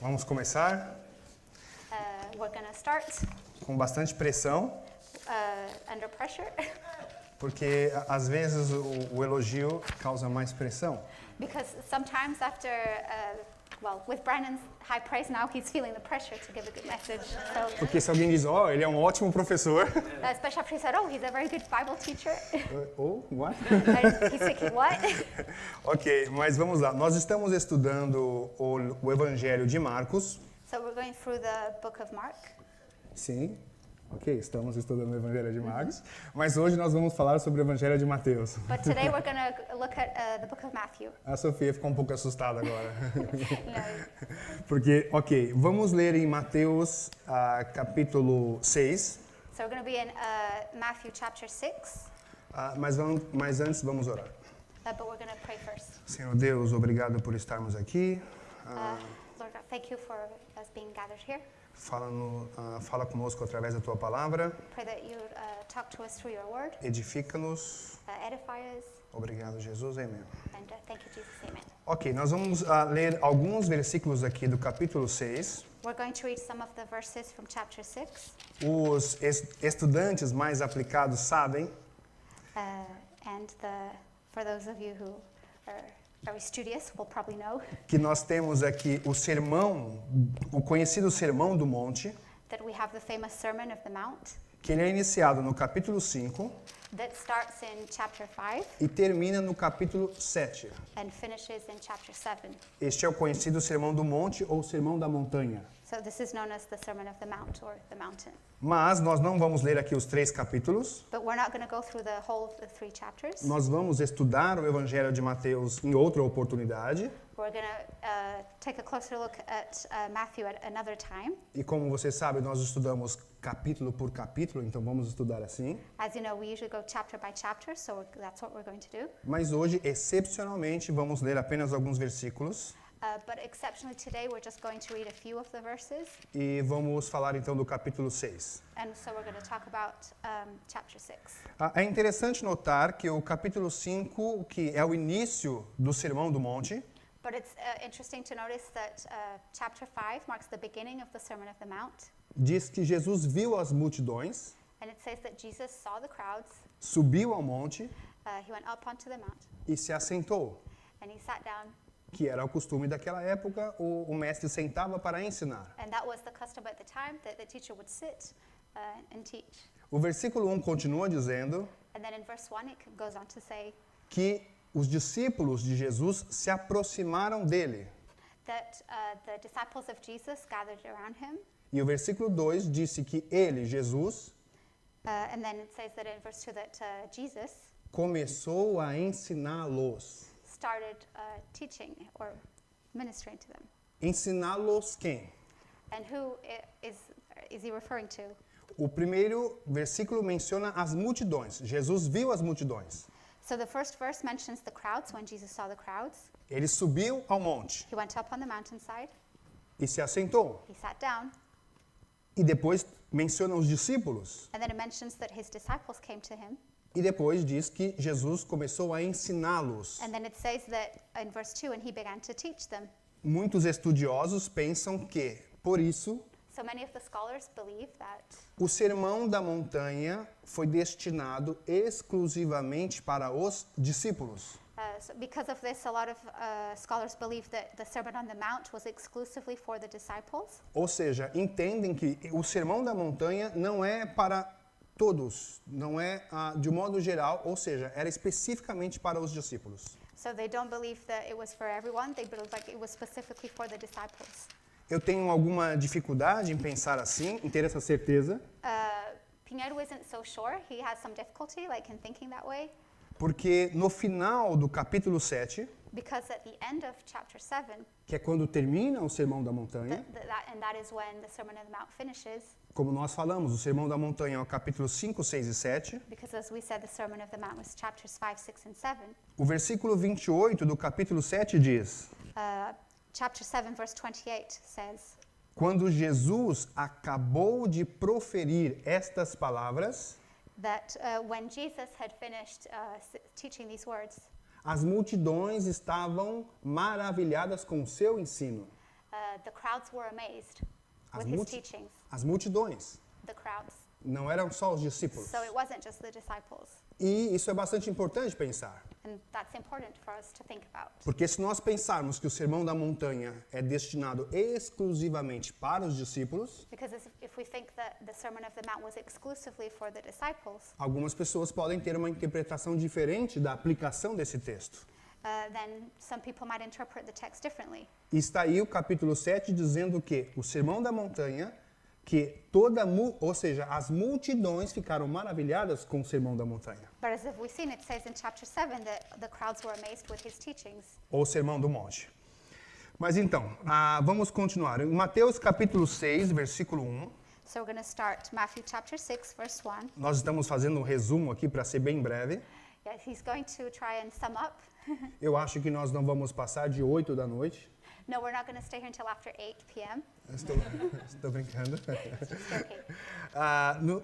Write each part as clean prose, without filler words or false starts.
Vamos começar We're going to start com bastante pressão, under pressure porque às vezes o elogio causa mais pressão. because sometimes after, with Brandon's high praise now, he's feeling the pressure to give a good message. So, Porque se alguém diz, ele é um ótimo professor, especially after he said, he's a very good Bible teacher. what? He's thinking, what? Ok, mas vamos lá. Nós estamos estudando o Evangelho de Marcos. So we're going through the book of Mark. Sim, ok, estamos estudando o Evangelho de Marcos. Mas hoje nós vamos falar sobre o Evangelho de Mateus. But today we're going to look at the book of Matthew. A Sofia ficou um pouco assustada agora. No. Porque, ok, vamos ler em Mateus capítulo 6. So we're going to be in Matthew chapter 6, Mas antes vamos orar. but we're going to pray first. Senhor Deus, obrigado por estarmos aqui. Lord God, thank you for us being gathered here. Fala conosco através da Tua palavra. Pray that you talk to us through your word, Edifica-nos. edify us, Obrigado, Jesus. Amém. and thank you, Jesus. Amen. Ok, nós vamos ler alguns versículos aqui do capítulo 6. We're going to read some of the verses from chapter 6, Os estudantes mais aplicados sabem and for those of you who are very studious will probably know que nós temos aqui o conhecido Sermão do Monte, that we have the famous Sermon of the Mount que ele é iniciado no capítulo 5 that starts in chapter 5 e termina no capítulo 7. and finishes in chapter 7. Este é o conhecido Sermão do Monte ou Sermão da Montanha. So this is known as the Sermon of the Mount or the Mountain. Mas nós não vamos ler aqui os 3 capítulos. But we're not going to go through the whole of the 3 chapters. Nós vamos estudar o Evangelho de Mateus em outra oportunidade. We're going to take a closer look at Matthew at another time. E como você sabe, nós estudamos capítulo por capítulo, então vamos estudar assim. As you know, we usually go chapter by chapter, so that's what we're going to do. Mas hoje, excepcionalmente, vamos ler apenas alguns versículos. But exceptionally today, we're just going to read a few of the verses. E vamos falar então do capítulo 6. And so we're going to talk about chapter 6. É interessante notar que o capítulo 5, que é o início do Sermão do Monte, But it's interesting to notice that chapter 5 marks the beginning of the Sermon of the Mount. diz que Jesus viu as multidões, And it says that Jesus saw the crowds, subiu ao monte he went up onto the mount, e se assentou, and he sat down. que era o costume daquela época, o mestre sentava para ensinar. And that was the custom at the time, that the teacher would sit and teach. O versículo 1 continua dizendo And then in verse 1, it goes on to say que os discípulos de Jesus se aproximaram dele. that the disciples of Jesus gathered around him. E o versículo 2 disse que ele, Jesus, And then it says that in verse 2 that Jesus começou a ensiná-los. started teaching or ministering to them. Ensiná-los quem? And who is he referring to? O primeiro versículo menciona as multidões. Jesus viu as multidões. So the first verse mentions the crowds, when Jesus saw the crowds. Ele subiu ao monte He went up on the mountainside, e se assentou. he sat down, E depois menciona os discípulos. and then it mentions that his disciples came to him. E depois diz que Jesus começou a ensiná-los. And then it says that in verse 2, and he began to teach them. Muitos estudiosos pensam que, por isso, So many of the scholars believe that o Sermão da Montanha foi destinado exclusivamente para os discípulos. so because of this, a lot of scholars believe that the Sermon on the Mount was exclusively for the disciples. Ou seja, entendem que o Sermão da Montanha não é para todos, não é de um modo geral, ou seja, era especificamente para os discípulos. So they don't believe that it was for everyone. They believe like it was specifically for the disciples. Eu tenho alguma dificuldade em pensar assim, em ter essa certeza, Pinheiro isn't so sure. He has some difficulty like in thinking that way. porque no final do capítulo 7, Because at the end of chapter 7, que é quando termina o Sermão da Montanha, that is when the Sermon on the Mount finishes, como nós falamos, o Sermão da Montanha é o capítulo 5, 6 e 7, because as we said, the Sermon of the Mount was chapters 5, 6, and 7. o versículo 28 do capítulo 7 diz: Chapter 7, verse 28 says, quando Jesus acabou de proferir estas palavras, that when Jesus had finished teaching these words, as multidões estavam maravilhadas com o seu ensino. the crowds were amazed As, with his multi- teachings. as multidões. The crowds. Não eram só os discípulos. So it wasn't just the disciples. E isso é bastante importante pensar. And that's important for us to think about. Porque se nós pensarmos que o Sermão da Montanha é destinado exclusivamente para os discípulos, Because if we think that the Sermon of the Mount was exclusively for the disciples, algumas pessoas podem ter uma interpretação diferente da aplicação desse texto. then some people might interpret the text differently. E está aí o capítulo 7 dizendo que o Sermão da Montanha, que ou seja, as multidões ficaram maravilhadas com o Sermão da Montanha, But as we've seen, it says in chapter 7 that the crowds were amazed with his teachings. ou Sermão do Monte. Mas então, vamos continuar. Em Mateus capítulo 6, versículo 1, So we're going to start Matthew chapter 6, verse 1. nós estamos fazendo um resumo aqui para ser bem breve. Yes, he's going to try and sum up. Eu acho que nós não vamos passar de 8 da noite. No, we're not going to stay here until after 8 p.m. Estou brincando. Just joking.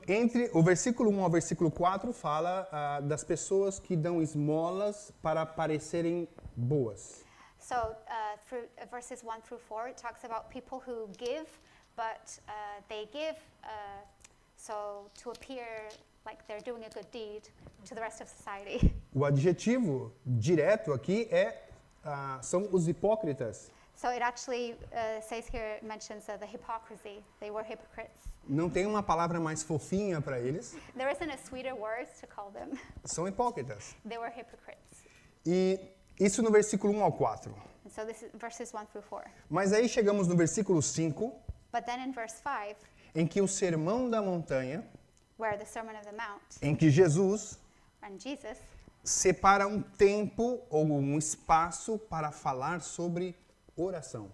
Entre o versículo 1 ao versículo 4 fala das pessoas que dão esmolas para parecerem boas. So through verses 1 through 4, it talks about people who give, but they give so to appear like they're doing a good deed to the rest of society. O adjetivo direto aqui são os hipócritas. So it actually says here, it mentions the hypocrisy. They were hypocrites. Não tem uma palavra mais fofinha para eles. There isn't a sweeter word to call them. São hipócritas. They were hypocrites. E isso no versículo 1 ao 4. And so this is verses 1 through 4. Mas aí chegamos no versículo 5, But then in verse 5, em que o Sermão da Montanha, where the Sermon of the Mount em que Jesus and Jesus separa um tempo ou um espaço para falar sobre oração.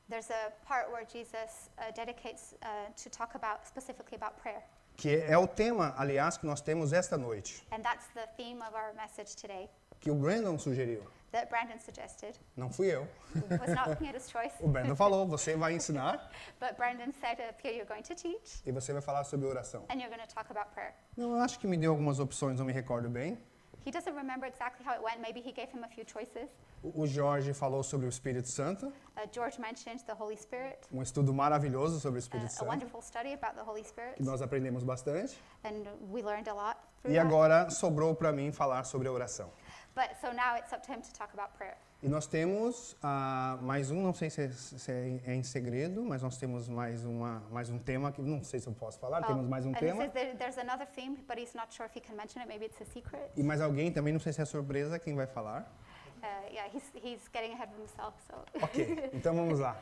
there's a part where Jesus dedicates to talk about specifically about prayer. Que é o tema, aliás, que nós temos esta noite, And that's the theme of our message today que o Brandon sugeriu. that Brandon suggested. Não fui eu. It was not Pierre's choice, O Brandon falou, você vai ensinar but Brandon said, Pierre, you're going to teach e você vai falar sobre oração. and you're going to talk about prayer. Não, eu acho que me deu algumas opções, não me recordo bem. He doesn't remember exactly how it went. Maybe he gave him a few choices. O Jorge falou sobre o Espírito Santo, George mentioned the Holy Spirit, um estudo maravilhoso sobre o Espírito a Santo, wonderful study about the Holy Spirit, que nós aprendemos bastante. and we learned a lot through E that. agora sobrou para mim falar sobre a oração. But so now it's up to him to talk about prayer. E nós temos mais um, não sei se é em segredo, mas nós temos mais um tema que não sei se eu posso falar, temos mais um and tema. it says there's another theme, but he's not sure if he can mention it. Maybe it's a secret. E mais alguém também, não sei se é surpresa quem vai falar. Yeah, he's getting ahead of himself. So Ok, então vamos lá.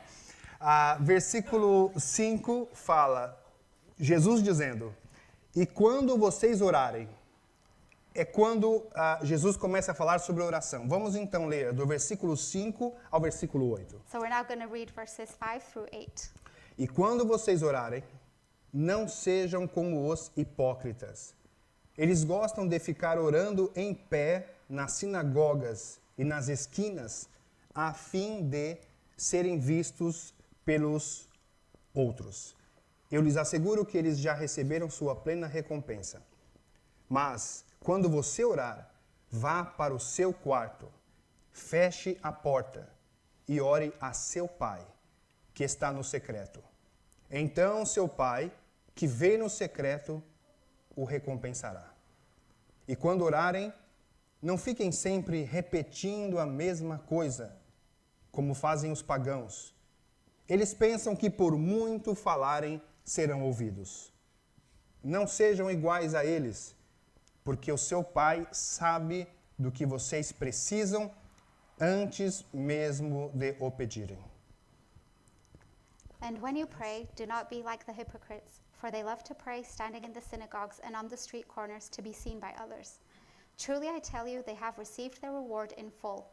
Versículo 5 fala, Jesus dizendo, e quando vocês orarem, é quando Jesus começa a falar sobre oração. Vamos então ler do versículo 5 ao versículo 8. So we're now going to read verses 5 through 8. E quando vocês orarem, não sejam como os hipócritas. Eles gostam de ficar orando em pé nas sinagogas e nas esquinas, a fim de serem vistos pelos outros. Eu lhes asseguro que eles já receberam sua plena recompensa. Mas, quando você orar, vá para o seu quarto, feche a porta e ore a seu pai, que está no secreto. Então seu pai, que vê no secreto, o recompensará. E quando orarem, não fiquem sempre repetindo a mesma coisa, como fazem os pagãos. Eles pensam que por muito falarem serão ouvidos. Não sejam iguais a eles, porque o seu pai sabe do que vocês precisam antes mesmo de o pedirem. And when you pray, do not be like the hypocrites, for they love to pray standing in the synagogues and on the street corners to be seen by others. Truly I tell you, they have received their reward in full.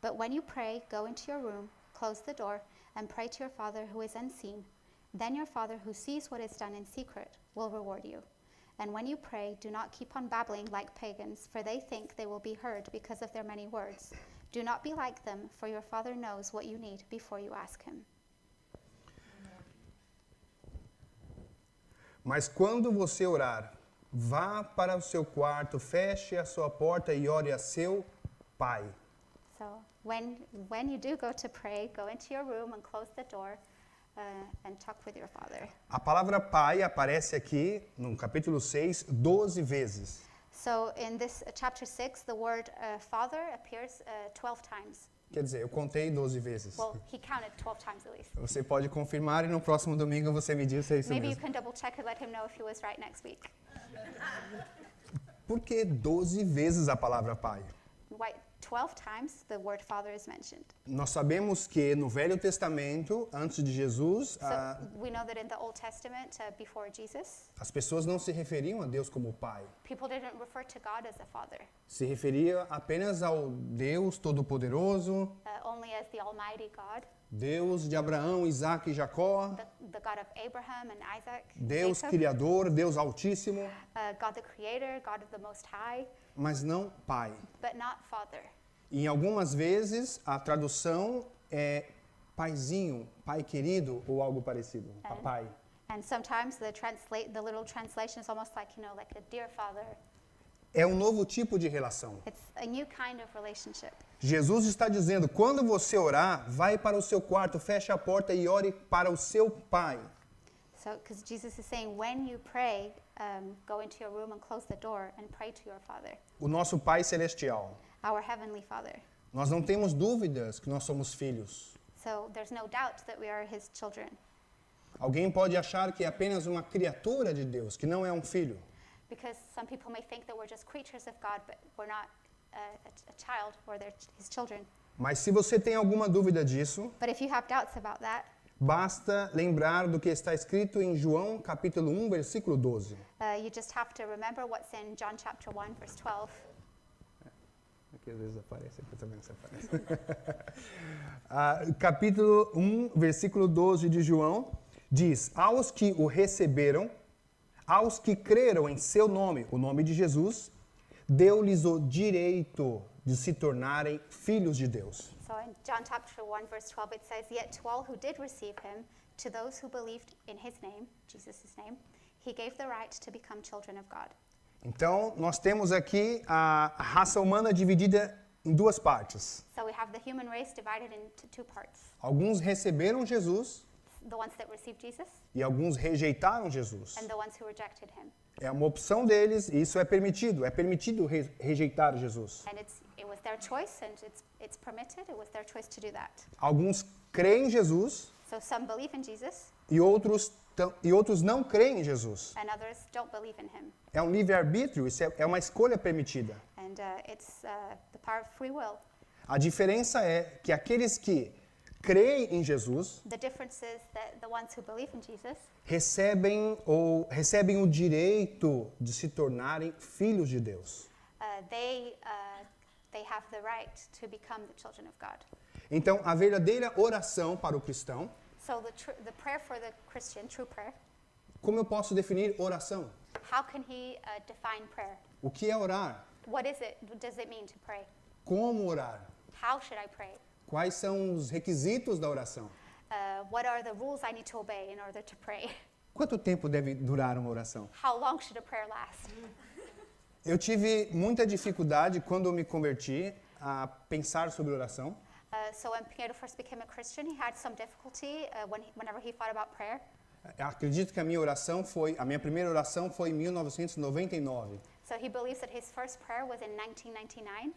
But when you pray, go into your room, close the door, and pray to your Father who is unseen. Then your Father who sees what is done in secret will reward you. And when you pray, do not keep on babbling like pagans, for they think they will be heard because of their many words. Do not be like them, for your Father knows what you need before you ask him. Mas quando você orar, vá para o seu quarto, feche a sua porta e ore a seu pai. So when you do go to pray, go into your room and close the door and talk with your father. A palavra pai aparece aqui no capítulo 6 12 vezes. So in this chapter 6, the word father appears 12 times. Quer dizer, eu contei 12 vezes. Well, he counted 12 times at least. Você pode confirmar e no próximo domingo você me diz se é isso Maybe you mesmo. can double check and let him know if he was right next week. Por que 12 vezes a palavra pai? Why 12 times the word father is mentioned. Nós sabemos que no Velho Testamento, antes de Jesus, So we know that in the Old Testament, before Jesus, as pessoas não se referiam a Deus como pai. people didn't refer to God as a father, Se referia apenas ao Deus Todo-Poderoso, only as the Almighty God, Deus de Abraão, Isaac e Jacó, the God of Abraham and Isaac, Deus Jacob, Criador, Deus Altíssimo, God the Creator, God of the Most High, mas não pai. but not father. E algumas vezes a tradução é paizinho, pai querido ou algo parecido, papai. And sometimes the literal translation is almost like, like a dear father. É um novo tipo de relação. It's a new kind of relationship. Jesus está dizendo, quando você orar, vai para o seu quarto, feche a porta e ore para o seu pai. So, because Jesus is saying, when you pray, go into your room and close the door and pray to your Father, O nosso Pai Celestial. our Heavenly Father. Nós não temos dúvidas que nós somos filhos. So there's no doubt that we are His children. Alguém pode achar que é apenas uma criatura de Deus, que não é um filho. Because some people may think that we're just creatures of God, but we're not a child, or they're His children. Mas se você tem alguma dúvida disso, But if you have doubts about that, basta lembrar do que está escrito em João capítulo 1, versículo 12. you just have to remember what's in John chapter 1, verse 12. Aqui às vezes aparece, aqui também você aparece. Capítulo 1, versículo 12 de João, diz, aos que o receberam, aos que creram em seu nome, o nome de Jesus, deu-lhes o direito de se tornarem filhos de Deus. So in John chapter 1, verse 12, it says, Yet to all who did receive Him, to those who believed in His name, Jesus' name, He gave the right to become children of God. Então, nós temos aqui a raça humana dividida em duas partes. So we have the human race divided into two parts. Alguns receberam Jesus The ones that received Jesus e alguns rejeitaram Jesus. and the ones who rejected Him. É uma opção deles e isso é permitido. É permitido rejeitar Jesus. And it was their choice, and it's permitted. It was their choice to do that. Alguns creem em Jesus So some believe in Jesus, e outros não creem em Jesus. and others don't believe in Him. É um livre-arbítrio, isso é uma escolha permitida. And it's the power of free will. A diferença é que aqueles que creem em Jesus The difference is that the ones who believe in Jesus recebem o direito de se tornarem filhos de Deus. they have the right to become the children of God. Então, a verdadeira oração para o cristão, So the prayer for the Christian, true prayer, como eu posso definir oração? how can he define prayer? O que é orar? What does it mean to pray? Como orar? How should I pray? Quais são os requisitos da oração? What are the rules I need to obey in order to pray? Quanto tempo deve durar uma oração? How long should a prayer last? Eu tive muita dificuldade quando eu me converti a pensar sobre oração. So when Pinheiro first became a Christian, he had some difficulty whenever he thought about prayer. Eu acredito que a minha primeira oração foi em 1999. So he believes that his first prayer was in 1999.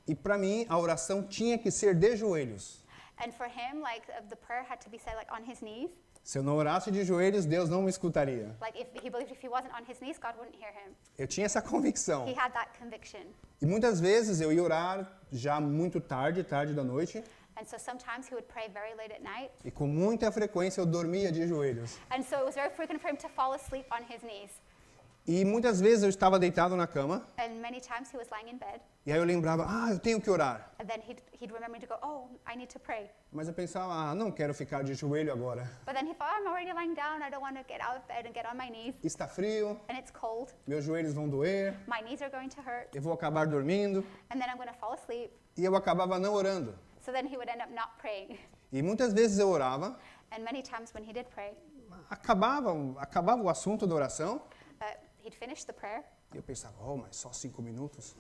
E para mim a oração tinha que ser de joelhos. And for him, the prayer had to be said on his knees. Se eu não orasse de joelhos, Deus não me escutaria. If he believed if he wasn't on his knees, God wouldn't hear him. Eu tinha essa convicção. He had that conviction. E muitas vezes eu ia orar já muito tarde da noite, And so sometimes he would pray very late at night. e com muita frequência eu dormia de joelhos. And so it was very frequent for him to fall asleep on his knees. E muitas vezes eu estava deitado na cama, And many times he was lying in bed. e aí eu lembrava, eu tenho que orar. And then he'd remember to go, oh, I need to pray. Mas eu pensava, não quero ficar de joelho agora. But then he thought, I'm already lying down. I don't want to get out of bed and get on my knees. Está frio, And it's cold. meus joelhos vão doer, My knees are going to hurt. eu vou acabar dormindo. And then I'm going to fall asleep. E eu acabava não orando. So then he would end up not praying. E muitas vezes eu orava, And many times when he did pray, acabava o assunto da oração, he'd finish the prayer. e eu pensava, mas só 5 minutos?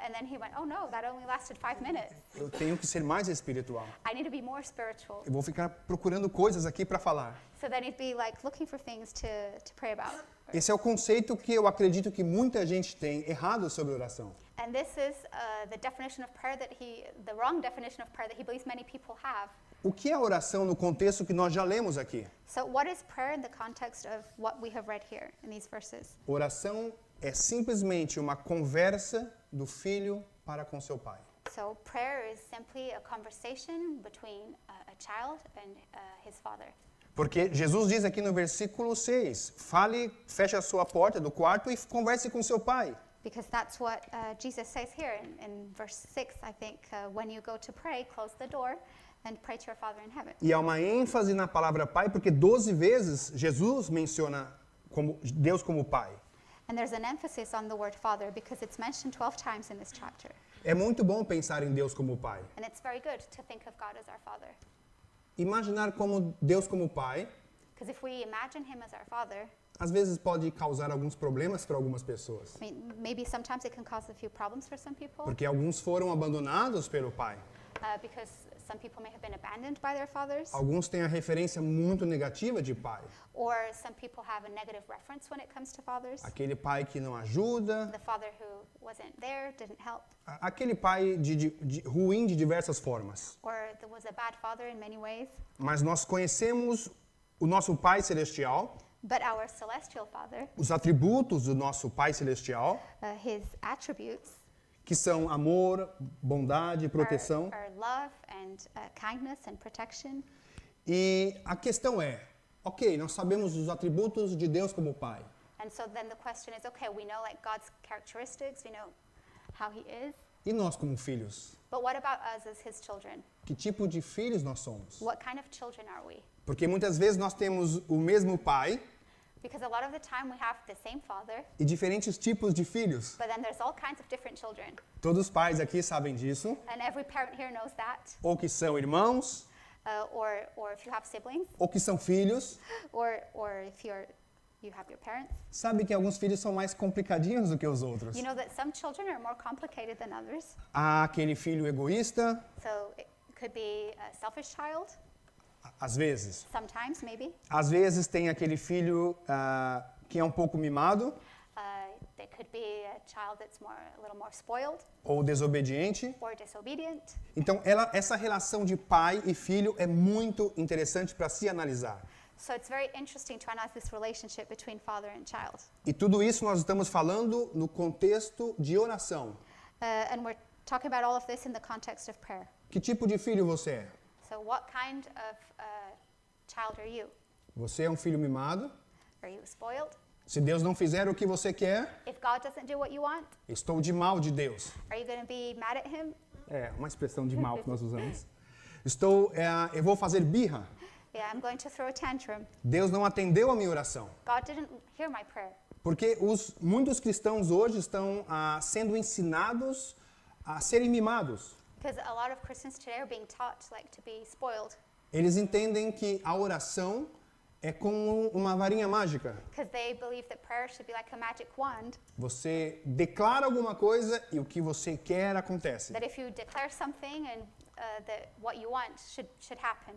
And then he went, oh no, that only lasted 5 minutes. Eu tenho que ser mais espiritual. I need to be more spiritual. Eu vou ficar procurando coisas aqui para falar. So then he'd be like looking for things to pray about. Esse é o conceito que eu acredito que muita gente tem errado sobre oração. And this is the definition of prayer the wrong definition of prayer that he believes many people have. O que é oração no contexto que nós já lemos aqui? So what is prayer in the context of what we have read here in these verses? Oração é simplesmente uma conversa do filho para com seu pai. So prayer is simply a conversation between a child and his father. Porque Jesus diz aqui no versículo 6, fale, feche a sua porta do quarto e converse com seu pai. Because that's what Jesus says here in verse 6, I think. When you go to pray, close the door and pray to your Father in heaven. E há uma ênfase na palavra pai, porque 12 vezes Jesus menciona Deus como pai. And there's an emphasis on the word Father because it's mentioned 12 times in this chapter. É muito bom pensar em Deus como pai. And it's very good to think of God as our Father. Imaginar como Deus como pai, Because if we imagine him as our Father, às vezes pode causar alguns problemas para algumas pessoas. I mean, maybe sometimes it can cause a few problems for some people. Porque alguns foram abandonados pelo pai. Because some people may have been abandoned by their fathers. Alguns têm a referência muito negativa de pai. Or some people have a negative reference when it comes to fathers. Aquele pai que não ajuda, The father who wasn't there, didn't help. aquele pai ruim de diversas formas. Or there was a bad father in many ways. Mas nós conhecemos o nosso Pai Celestial, But our celestial Father, os atributos do nosso Pai Celestial, his attributes que são amor, bondade, proteção. are love and kindness and protection. E a questão é, ok, nós sabemos os atributos de Deus como Pai. And so then the question is, okay, we know like God's characteristics, we know how he is, E nós como filhos? but what about us as his children? Que tipo de filhos nós somos? What kind of children are we? Porque muitas vezes nós temos o mesmo pai Because a lot of the time we have the same father, e diferentes tipos de filhos. but then there's all kinds of different children. Todos os pais aqui sabem disso, And every parent here knows that. ou que são irmãos, Or if you have siblings, ou que são filhos. or if you have your parents. Sabe que alguns filhos são mais complicadinhos do que os outros. You know that some children are more complicated than others. Há aquele filho egoísta, So it could be a selfish child, às vezes. sometimes maybe. Às vezes tem aquele filho que é um pouco mimado There could be a child that's a little more spoiled ou desobediente. or disobedient. Então, essa relação de pai e filho é muito interessante para se analisar. So it's very interesting to analyze this relationship between father and child. E tudo isso nós estamos falando no contexto de oração. And we're talking about all of this in the context of prayer. Que tipo de filho você é? So what kind of child are you? Você é um filho mimado? Are you spoiled? Se Deus não fizer o que você quer, If God doesn't do what you want, estou de mal de Deus. are you going to be mad at him? É uma expressão de mal que nós usamos. Eu vou fazer birra. Yeah, I'm going to throw a tantrum. Deus não atendeu a minha oração. God didn't hear my prayer. Porque muitos cristãos hoje estão sendo ensinados a serem mimados. Because a lot of Christians today are being taught like to be spoiled. Eles entendem que a oração é como uma varinha mágica. Because they believe that prayer should be like a magic wand. Você declara alguma coisa e o que você quer acontece. That if you declare something and that what you want should happen.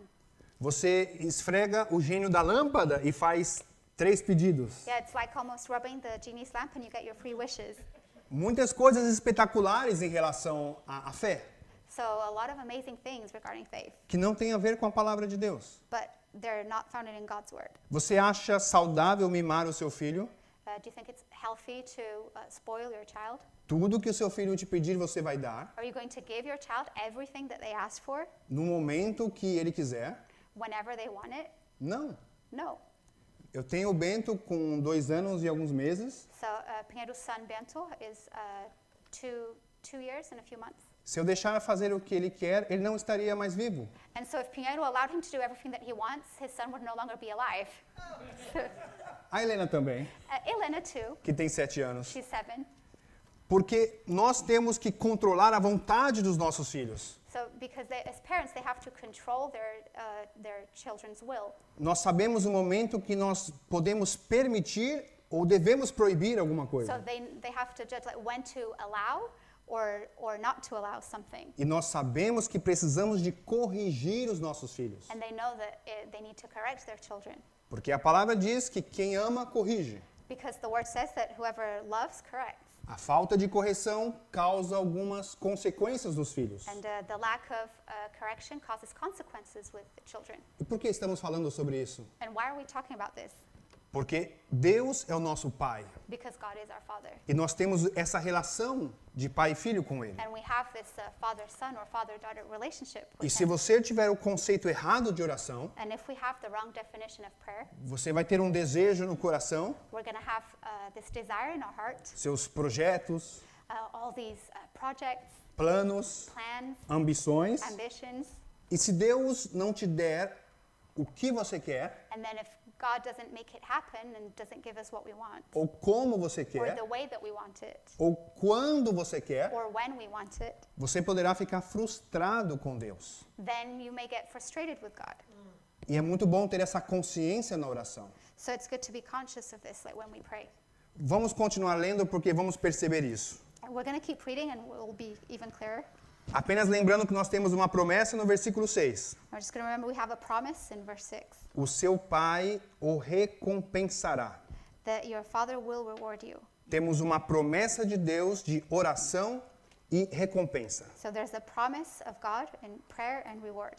Você esfrega o gênio da lâmpada e faz 3 pedidos. Yeah, it's like almost rubbing the genie's lamp and you get your 3 wishes. Muitas coisas espetaculares em relação à fé, So a lot of amazing things regarding faith, que não tem a ver com a palavra de Deus. but they're not founded in God's word. Você acha saudável mimar o seu filho? Do you think it's healthy to spoil your child? Tudo que o seu filho te pedir, você vai dar, Are you going to give your child everything that they ask for no momento que ele quiser? whenever they want it? Não. No. Eu tenho o Bento com 2 anos e alguns meses. So Pinheiro's son Bento is 2 years and a few months. Se eu deixar fazer o que ele quer, ele não estaria mais vivo. And so if Pinheiro allowed him to do everything that he wants, his son would no longer be alive. A Helena também, Elena too, que tem 7 anos. she's 7. Porque nós temos que controlar a vontade dos nossos filhos. So because as parents, they have to control their children's will. Nós sabemos o momento que nós podemos permitir ou devemos proibir alguma So coisa. they have to judge like when to allow or not to allow something. E nós sabemos que precisamos de corrigir os nossos filhos. And they know that they need to correct their children. Porque a palavra diz que quem ama, corrige. Because the word says that whoever loves corrects. A falta de correção causa algumas consequências nos filhos. And the lack of correction causes consequences with the children. E por que estamos falando sobre isso? And why are we talking about this? Porque Deus é o nosso Pai. Because God is our Father. E nós temos essa relação de pai e filho com Ele. And we have this father-son or father-daughter relationship E with se Him. você tiver o conceito errado de oração, And if we have the wrong definition of prayer, você vai ter um desejo no coração, we're going to have this desire in our heart, seus projetos, all these projects, planos, plans, ambições. ambitions. E se Deus não te der o que você quer, And then if God doesn't make it happen and doesn't give us what we want, ou como você or quer, the way that we want it, ou quando você quer, or when we want it, você poderá ficar frustrado com Deus. then you may get frustrated with God. E é muito bom ter essa consciência na oração. So it's good to be conscious of this, like when we pray. Vamos continuar lendo porque vamos perceber isso. And we're going to keep reading and we'll be even clearer. Apenas lembrando que nós temos uma promessa no versículo 6. We're just going to remember we have a promise in verse 6 O seu pai o recompensará. that your Father will reward you. Temos uma promessa de Deus de oração e recompensa. So there's a promise of God in prayer and reward.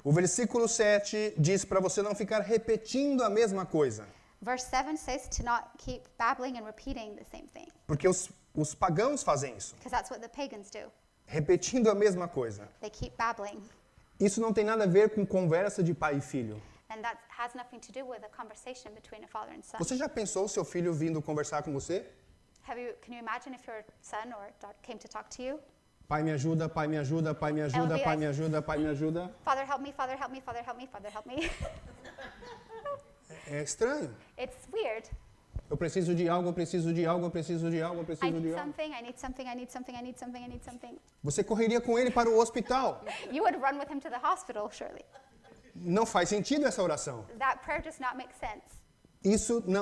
O versículo 7 diz para você não ficar repetindo a mesma coisa. Verse 7 says to not keep babbling and repeating the same thing, Porque os pagãos fazem isso, because that's what the pagans do. repetindo a mesma coisa. They keep babbling. Isso não tem nada a ver com conversa de pai e filho. And that has nothing to do with a conversation between a father and son. Você já pensou seu filho vindo conversar com você? Can you imagine if your son or daughter came to talk to you? Pai me ajuda, pai me ajuda, pai me ajuda, pai me ajuda, pai me ajuda. Father, help me, Father, help me, Father, help me, Father, help me. É estranho. It's weird. Eu preciso de algo, eu preciso de algo, eu preciso de algo, eu I preciso need de algo. something, I need something, I need something, I need something, I need something. Você correria com ele para o hospital. You would run with him to the hospital, surely. Não faz sentido essa oração. That prayer does not make sense.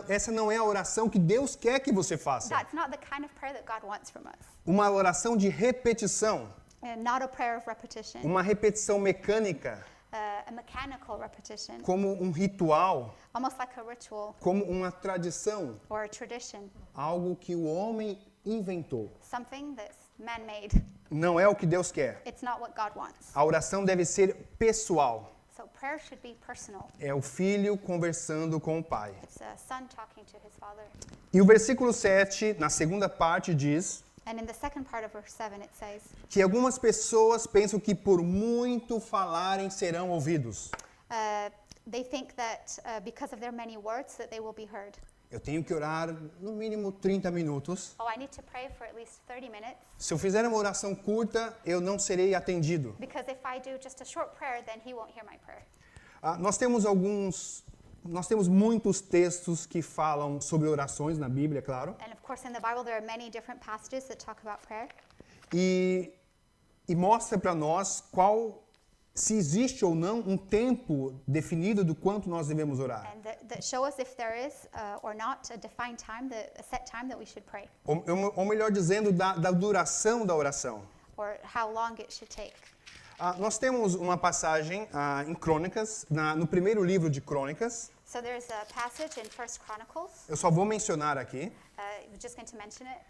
Essa não é a oração que Deus quer que você faça. That's not the kind of prayer that God wants from us. Uma oração de repetição, And not a prayer of repetition, uma repetição mecânica, a mechanical repetition, como um ritual, almost like a ritual como uma tradição, or a tradition, algo que o homem inventou. something that's man-made. Não é o que Deus quer. It's not what God wants. A oração deve ser pessoal. So prayer should be personal. É o filho conversando com o pai. It's a son talking to his father. E o versículo 7, na segunda parte, diz And in the second part of verse 7 it says, que algumas pessoas pensam que por muito falarem serão ouvidos. they think that because of their many words that they will be heard. Eu tenho que orar no mínimo 30 minutos. Oh, I need to pray for at least 30 minutes. Se eu fizer uma oração curta, eu não serei atendido. Because if I do just a short prayer, then he won't hear my prayer. Nós temos muitos textos que falam sobre orações na Bíblia, claro. And of course in the Bible there are many different passages that talk about prayer. E mostra para nós se existe ou não um tempo definido do quanto nós devemos orar. And that show us if there is or not a defined time, a set time that we should pray. Ou melhor dizendo, da duração da oração. Or how long it should take. Nós temos uma passagem em Crônicas, no primeiro livro de Crônicas. So there's a passage in 1 Chronicles. Eu só vou mencionar aqui. We're just going to mention it.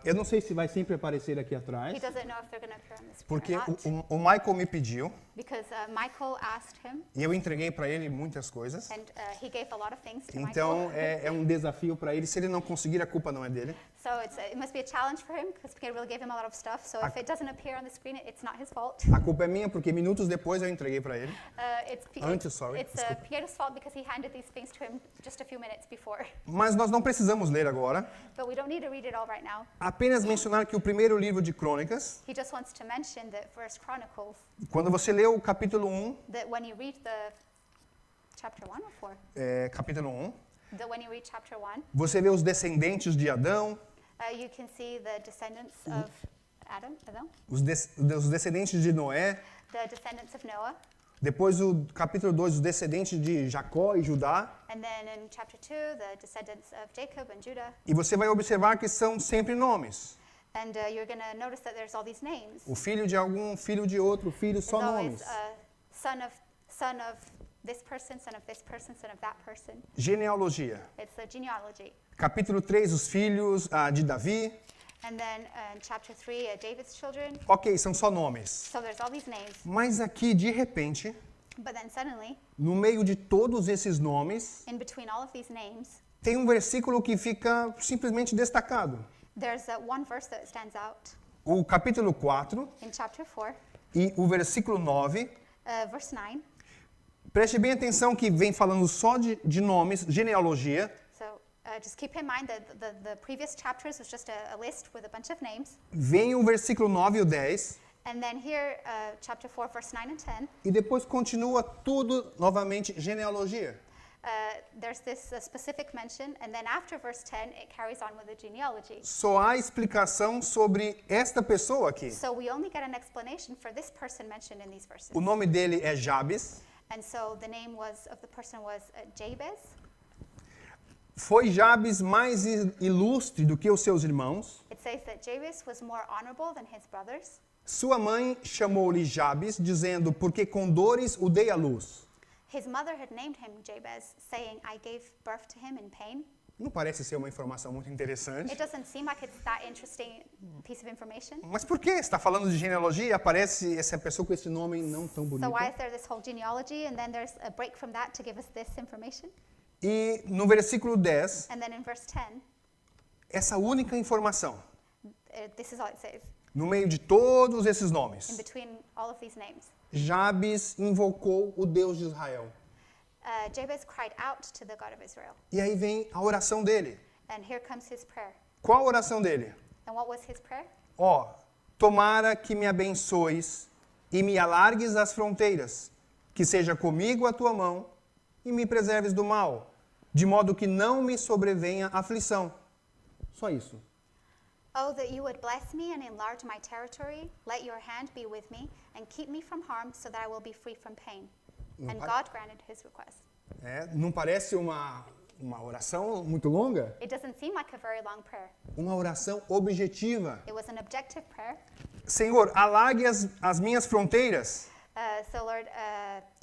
Eu não sei se vai sempre aparecer aqui He atrás, doesn't know if they're going to appear on the screen porque or not. o Michael me pediu Because Michael asked him, e eu entreguei para ele muitas coisas. and he gave a lot of things to Então Michael. é um desafio para ele. Se ele não conseguir, a culpa não é dele. So it must be a challenge for him because Gabriel gave him a lot of stuff. So if it doesn't appear on the screen, it's not his fault. A culpa é minha porque minutos depois eu entreguei para ele. It's Pierre's fault because he handed these things to him just a few minutes before. Mas nós não precisamos ler agora. But we don't need to read it all right now. Apenas mencionar que o primeiro livro de Crônicas, He just wants to mention that 1 Chronicles, quando você lê o capítulo 1, that when you read the chapter 1 or 4, capítulo 1, that when you read chapter 1, você vê os descendentes de Adão, you can see the descendants of Adam, os descendentes de Noé, the descendants of Noah, depois o capítulo 2, os descendentes de Jacó e Judá, and then in chapter 2, the descendants of Jacob and Judah. e você vai observar que são sempre nomes. And you're going to notice that there's all these names. O filho de algum, filho de outro, filho, só There's always nomes. son of this person, son of this person, son of that person. Genealogia. It's a genealogy. Capítulo 3, os filhos de Davi. And then in chapter 3, David's children. Ok, são só nomes. So there's all these names. Mas aqui, de repente, But then suddenly, no meio de todos esses nomes, in between all of these names, tem um versículo que fica simplesmente destacado. there's one verse that stands out. O capítulo 4 In chapter 4, e o versículo 9. verse 9. Preste bem atenção que vem falando só de nomes, genealogia. So just keep in mind that the previous chapters was just a list with a bunch of names. Vem o versículo 9 e o 10. And then here, chapter 4, verse 9 and 10, E depois continua tudo novamente genealogia. there's this specific mention. And then after verse 10, it carries on with the genealogy. Só há explicação sobre esta pessoa aqui. So we only get an explanation for this person mentioned in these verses. O nome dele é Jabes. And so the name of the person was Jabez. Foi Jabes mais ilustre do que os seus irmãos. It says that Jabez was more honorable than his brothers. Sua mãe chamou-lhe Jabes, dizendo, porque com dores o dei à luz. His mother had named him Jabez, saying, I gave birth to him in pain. Não parece ser uma informação muito interessante. It doesn't seem like it's that interesting piece of information. Mas por que? Está falando de genealogia e aparece essa pessoa com esse nome não tão bonito. So why is there this whole genealogy, and then there's a break from that to give us this information? E no versículo 10, And then in verse 10, essa única informação, this is all it says. no meio de todos esses In nomes, between all of these names, Jabes invocou o Deus de Israel. Jabez cried out to the God of Israel. E aí vem a oração dele. And here comes his prayer. Qual a oração dele? And what was his prayer? Ó, tomara que me abençoes e me alargues as fronteiras, que seja comigo a tua mão e me preserves do mal, de modo que não me sobrevenha aflição. Só isso. Oh, that you would bless me and enlarge my territory. Let your hand be with me and keep me from harm so that I will be free from pain. And God granted his request. Não parece uma oração muito longa? It doesn't seem like a very long prayer. Uma oração objetiva. It was an objective prayer. Senhor, alargue as minhas fronteiras, So Lord,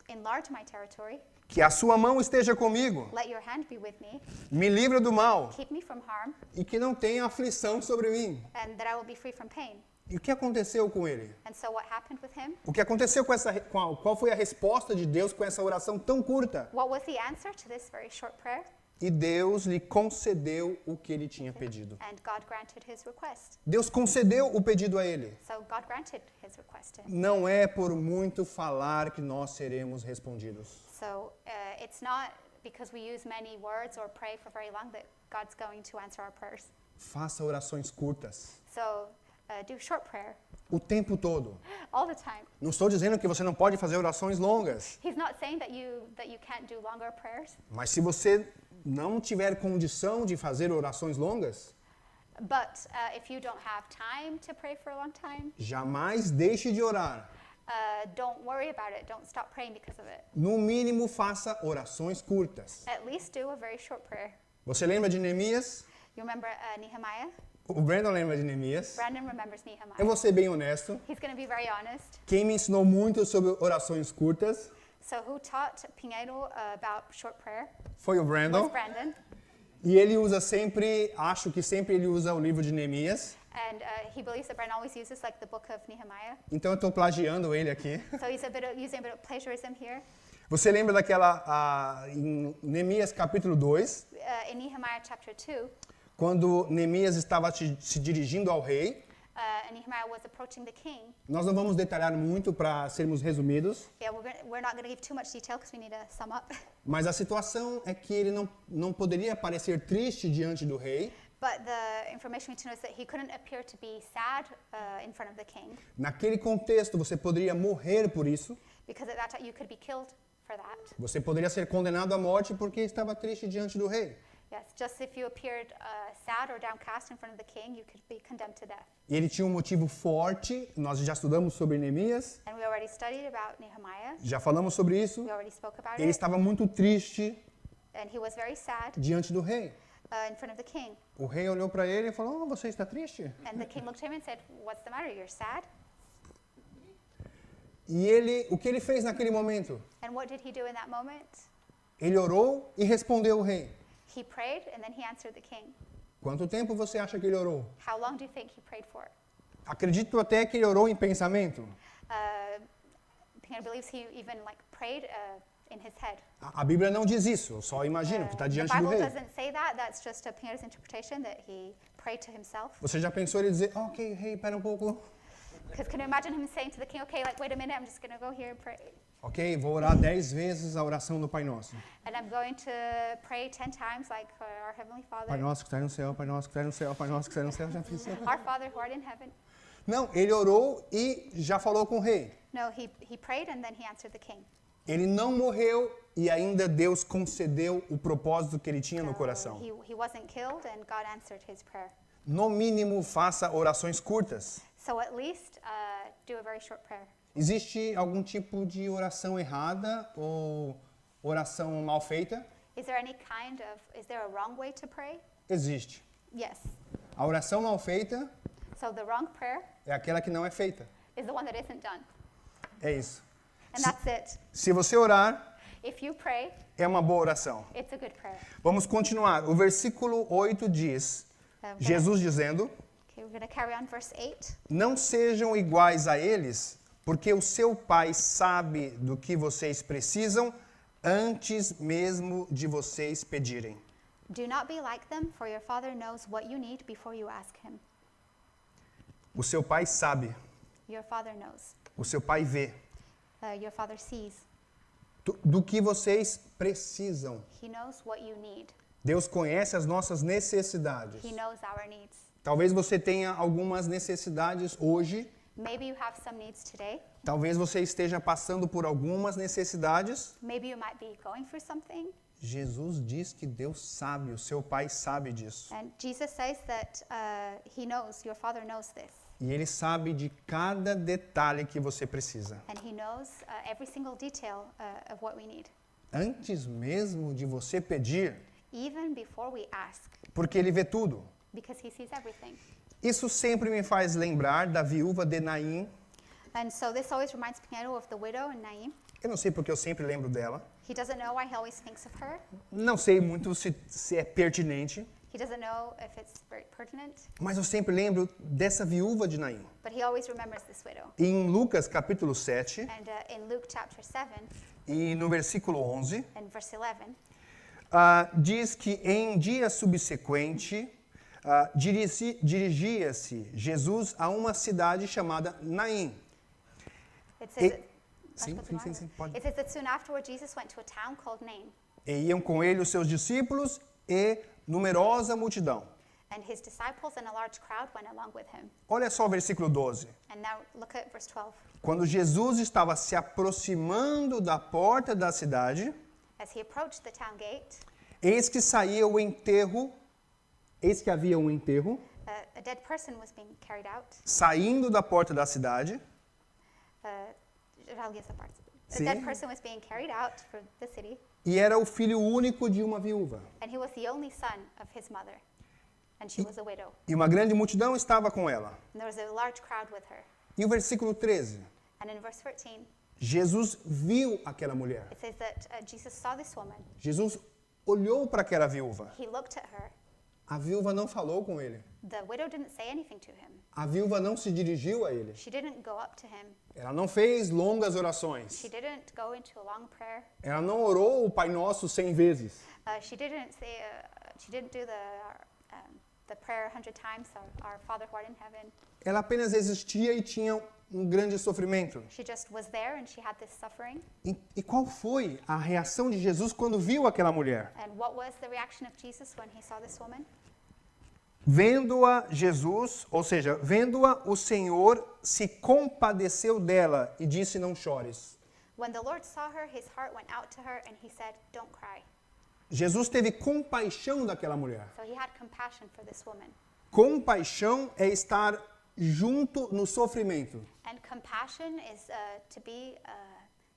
enlarge my territory. que a sua mão esteja comigo, Let your hand be with me. me livra do mal Keep me from harm e que não tenha aflição sobre mim. and that I will be free from pain. E o que aconteceu com ele? And so what happened with him? O que aconteceu com qual foi a resposta de Deus com essa oração tão curta? What was the answer to this very short prayer? E Deus lhe concedeu o que ele tinha pedido. And God granted his request. Deus concedeu o pedido a ele. So God granted his request to him. Não é por muito falar que nós seremos respondidos. So it's not because we use many words or pray for very long that God's going to answer our prayers. Faça orações curtas So do short prayer o tempo todo. all the time. Não estou dizendo que você não pode fazer orações longas, He's not saying that you can't do longer prayers, mas se você não tiver condição de fazer orações longas, but if you don't have time to pray for a long time, jamais deixe de orar. don't worry about it. Don't stop praying because of it. No mínimo, faça orações curtas. At least do a very short prayer. Você lembra de Neemias? You remember Nehemiah? O Brandon lembra de Neemias. Brandon remembers Nehemiah. Eu vou ser bem honesto. He's going to be very honest. Quem me ensinou muito sobre orações curtas So who taught Pinheiro about short prayer? foi o Was Brandon. Brandon. E ele usa sempre, acho que sempre ele usa o livro de Neemias. And he believes that Brandon always uses like the book of Nehemiah. Então eu estou plagiando ele aqui. So he's using a bit of plagiarism here. Você lembra em Neemias capítulo 2, In Nehemiah chapter 2, quando Neemias estava se dirigindo ao rei? and Nehemiah was approaching the king. Nós não vamos detalhar muito para sermos resumidos, Yeah, we're not going to give too much detail because we need to sum up. mas a situação é que ele não poderia parecer triste diante do rei. But the information we need to know is that he couldn't appear to be sad in front of the king, Naquele contexto, você poderia morrer por isso. because at that time you could be killed for that. Você poderia ser condenado à morte porque estava triste diante do rei. Yes, just if you appeared sad or downcast in front of the king, you could be condemned to death. E ele tinha um motivo forte, nós já estudamos sobre Neemias, And we already studied about Nehemiah. já falamos sobre isso. We already spoke about Ele it. estava muito triste And he was very sad diante do rei. in front of the king. O rei olhou para ele e falou: você está triste? And the king looked at him and said, "What's the matter? You're sad?" E o que ele fez naquele momento? And what did he do in that moment? Ele orou e respondeu o rei. He prayed and then he answered the king. Quanto tempo você acha que ele orou? How long do you think he prayed for? Acredito até que ele orou em pensamento. Pinheiro believes he even prayed in his head. A Bíblia não diz isso, eu só imagino que está The diante do Bible rei. doesn't say that. That's just a Pinheiro's interpretation that he prayed to himself. Você já pensou ele dizer: ok, rei, espera um pouco. Because can you imagine him saying to the king, "Okay, wait a minute, I'm just going to go here and pray, Ok, vou orar 10 vezes a oração do Pai Nosso. and I'm going to pray 10 times like our heavenly Pai Father, Nosso que está no céu, Pai Nosso que está no céu, Pai Nosso que está no céu. Já fiz isso. our Father who art in heaven." Não, ele orou e já falou com o rei. No, he prayed and then he answered the king. Ele não morreu e ainda Deus concedeu o propósito que ele tinha no So coração. he wasn't killed and God answered his prayer. No mínimo, faça orações curtas. So at least do a very short prayer. Existe algum tipo de oração errada ou oração mal feita? Is there a wrong way to pray? Existe. Yes. A oração mal feita So the wrong prayer é aquela que não é feita. is the one that isn't done. É isso. And that's it. Se você orar, If you pray, é uma boa oração. it's a good prayer. Vamos continuar. O versículo 8 diz, Jesus dizendo: Okay, we're going to carry on verse 8. não sejam iguais a eles, porque o seu Pai sabe do que vocês precisam antes mesmo de vocês pedirem. Do not be like them, for your Father knows what you need before you ask him. O seu Pai sabe, Your Father knows. o seu Pai vê Your Father sees. do que vocês precisam. He knows what you need. Deus conhece as nossas necessidades. He knows our needs. Talvez você tenha algumas necessidades hoje. Maybe you have some needs today. Talvez você esteja passando por algumas necessidades. Maybe you might be going through something. Jesus diz que Deus sabe, o seu Pai sabe disso. And Jesus says that he knows, your Father knows this. E Ele sabe de cada detalhe que você precisa. And he knows every single detail of what we need. Antes mesmo de você pedir, Even before we ask, porque Ele vê tudo. because he sees everything. Isso sempre me faz lembrar da viúva de Naim. And so this always reminds Pinheiro of the widow in Naim. Eu não sei porque eu sempre lembro dela. He doesn't know why he always thinks of her. Não sei muito se é pertinente, He doesn't know if it's very pertinent, mas eu sempre lembro dessa viúva de Naim. but he always remembers this widow. E em Lucas capítulo 7, And in Luke chapter 7 e no versículo 11, and verse 11, diz que em dia subsequente dirigia-se Jesus a uma cidade chamada Naim. it says, E- Sim, pode. it says that soon afterward Jesus went to a town called Nain, E iam com ele os seus discípulos e numerosa multidão. and his disciples and a large crowd went along with him. Olha só o versículo 12. And now look at verse 12. Quando Jesus estava se aproximando da porta da cidade, As he approached the town gate, eis que saía o enterro, eis que havia um enterro, a dead person was being carried out. saindo da porta da cidade, I'll give the parts. A Sim. dead person was being carried out for the city, e era o filho único de uma viúva. and he was the only son of his mother, and she was a widow. E uma grande multidão estava com ela. And there was a large crowd with her. E o versículo 13, And in verse 13, Jesus viu aquela mulher. it says that Jesus saw this woman. Jesus olhou para aquela viúva. He looked at her. A viúva não falou com ele. The widow didn't say anything to him. A viúva não se dirigiu a ele. She didn't go up to him. Ela não fez longas orações. She didn't go into a long prayer. Ela não orou o Pai Nosso 100 vezes. She didn't say. She didn't do the prayer 100 times. Our Father who art in heaven. Ela apenas existia e tinha um grande sofrimento. She just was there, and she had this suffering. E qual foi a reação de Jesus quando viu aquela mulher? And what was the reaction of Jesus when he saw this woman? Vendo-a Jesus, ou seja, vendo-a, o Senhor se compadeceu dela e disse: não chores. When the Lord saw her, his heart went out to her, and he said, "Don't cry." Jesus teve compaixão daquela mulher. So he had compassion for this woman. Compaixão é estar junto no sofrimento. And compassion is to be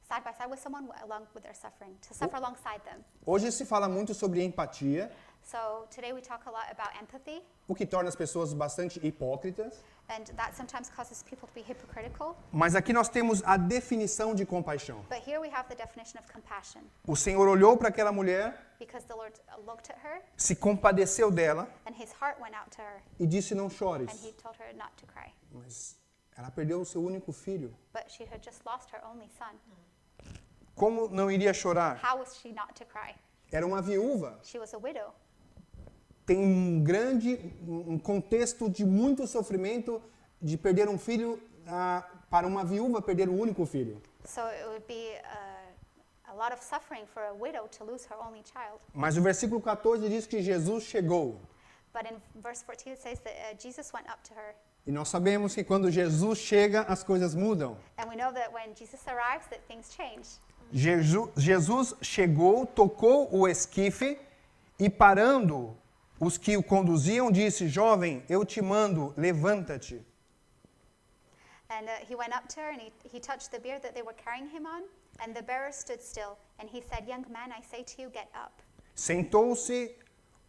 side by side with someone along with their suffering, to suffer alongside them. Hoje se fala muito sobre empatia. So today we talk a lot about empathy, o que torna as pessoas bastante hipócritas. and that sometimes causes people to be hypocritical. Mas aqui nós temos a definição de compaixão. But here we have the definition of compassion, O Senhor olhou para aquela mulher, because the Lord looked at her se compadeceu dela and his heart went out to her, e disse: não and chores. he told her not to cry. Mas ela perdeu o seu único filho. But she had just lost her only son. Como não iria chorar? How was she not to cry? Era uma viúva. She was a widow. Tem um contexto de muito sofrimento de perder um filho para uma viúva perder o único filho. So it would be a lot of suffering for a widow to lose her only child. Mas o versículo 14 diz que Jesus chegou. But in verse 14 it says that Jesus went up to her. E nós sabemos que quando Jesus chega, as coisas mudam. And we know that when Jesus arrives that things change. Jesus chegou, tocou o esquife e parando os que o conduziam, disse: jovem, eu te mando, levanta-te. And he went up to her and he touched the bier that they were carrying him on, and the bearer stood still. And he said, young man, I say to you, get up. Sentou-se